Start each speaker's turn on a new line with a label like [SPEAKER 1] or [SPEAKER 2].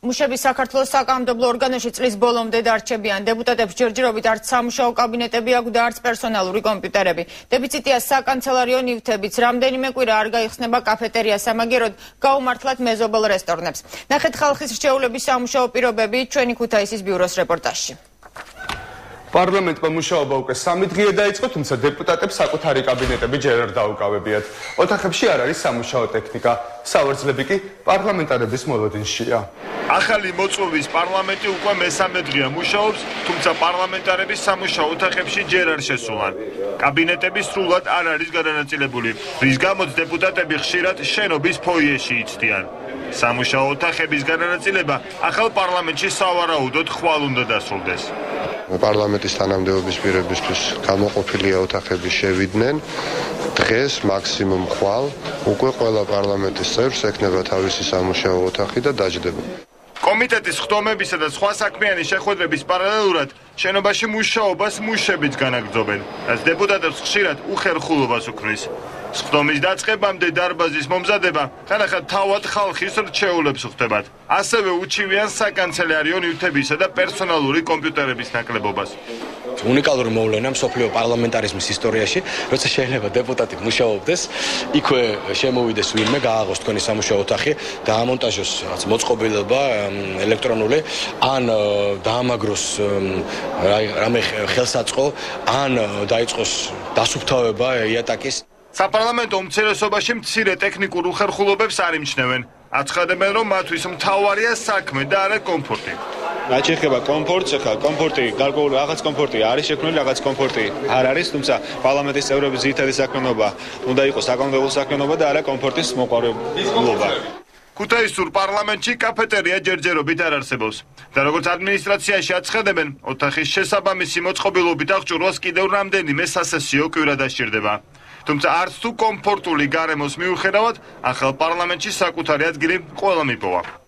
[SPEAKER 1] მუშები საქართველოს საკანონმდებლო ორგანოში წლის ბოლომდე დარჩებიან. დეპუტატებს ჯერჯერობით არც სამუშაო კაბინეტები აქვს და არც პერსონალური კომპიუტერები. დეფიციტია საკანცელერიო ნივთებიც. რამდენიმე კვირა არ გაიხსნება კაფეტერია სამაგიეროდ გაუმართლათ მეზობელ რესტორნებს. ნახეთ ხალხის რჩეულების სამუშაო პირობები ჩვენი ქუთაისის ბიუროს რეპორტაჟში.
[SPEAKER 2] პარლამენტმა მუშაობა უკვე 3 დღე დაიწყო, თუმცა დეპუტატებს საკუთარი კაბინეტები ჯერ არ დაუკავებიათ. ოთახებში არ არის სამუშაო ტექნიკა. სავარძლები კი პარლამენტარების მოლოდინშია.
[SPEAKER 3] ახალი მოწვევის პარლამენტი უკვე მესამე დღეა მუშაობს, თუმცა პარლამენტარების სამუშაო ოთახებში ჯერ არ შესულან. კაბინეტები სრულად არ არის გადანაწილებული, რის გამოც დეპუტატები ხშირად შენობის ფოიეში იცდიან. სამუშაო ოთახების გადანაწილება ახალ პარლამენტში სავარაუდოდ ხვალ უნდა დასრულდეს.
[SPEAKER 4] პარლამენტის თანამდებობის პირებისთვის გამოყოფილია ოთახები შევიდნენ. დღეს მაქსიმუმ ხვალ უკვე ყველა პარლამენტის წევრს ექნება თავისი სამუშაო ოთახი და დაჯდება.
[SPEAKER 3] კომიტეტის ხდომებისა და სხვა საქმიანი შეხვედრების პარალელურად შენობაში მუშაობას მუშებიც განაგრძობენ, რაც დეპუტატებს ხშირად უხერხულობას უქმნის. ხდომის დაწყებამდე დარბაზის მომზადება ხანახად თავად ხალხის რჩეულებს უხდებათ. ასევე უჩივიან საკანცელერიო ნივთებისა და პერსონალური კომპიუტერების ნაკლებობას.
[SPEAKER 5] უნიკალური მოვლენა მსოფლიო პარლამენტარიზმის ისტორიაში, როცა შეიძლება დეპუტატი მუშაობდეს, იქვე შემოვიდეს ვინმე, გააღოს თქვენი სამუშაო ოთახი, დაამონტაჟოს რაღაც მოწყობილობა ელექტრონული, ან დაამაგროს რამე ხელსაწყო, ან დაიწყოს დასუფთავება იატაკის.
[SPEAKER 3] საპარლამენტო უმცირესობაში მცირე ტექნიკურ უხერხულობებს არ იმჩნევენ. აცხადებენ, რომ მათთვის მთავარია საქმე და არა კომფორტი.
[SPEAKER 6] რაც შეეხება კომფორტს, ახლა კომფორტი, გარკვეული რაღაც კომფორტი არის შექმნილი, რაღაც კომფორტი არ არის, თუმცა პარლამენტის წევრების ძირითადი საქმიანობა უნდა იყოს საკანონმდებლო საქმიანობა და არა კომფორტის მოყვარულობა. ქუთაისურ პარლამენტში კაფეტერია ჯერჯერობით არ არსებობს. და როგორც ადმინისტრაციაში აცხადებენ, ოთახის შესაბამისი მოწყობილობით აღჭურვას კიდევ რამდენიმე სასესიო კვირა დასჭირდება. თუმცა არც თუ კომფორტული გარემოს მიუხედავად, ახალ პარლამენტში საკუთარი ადგილი ყველა მიპოვა.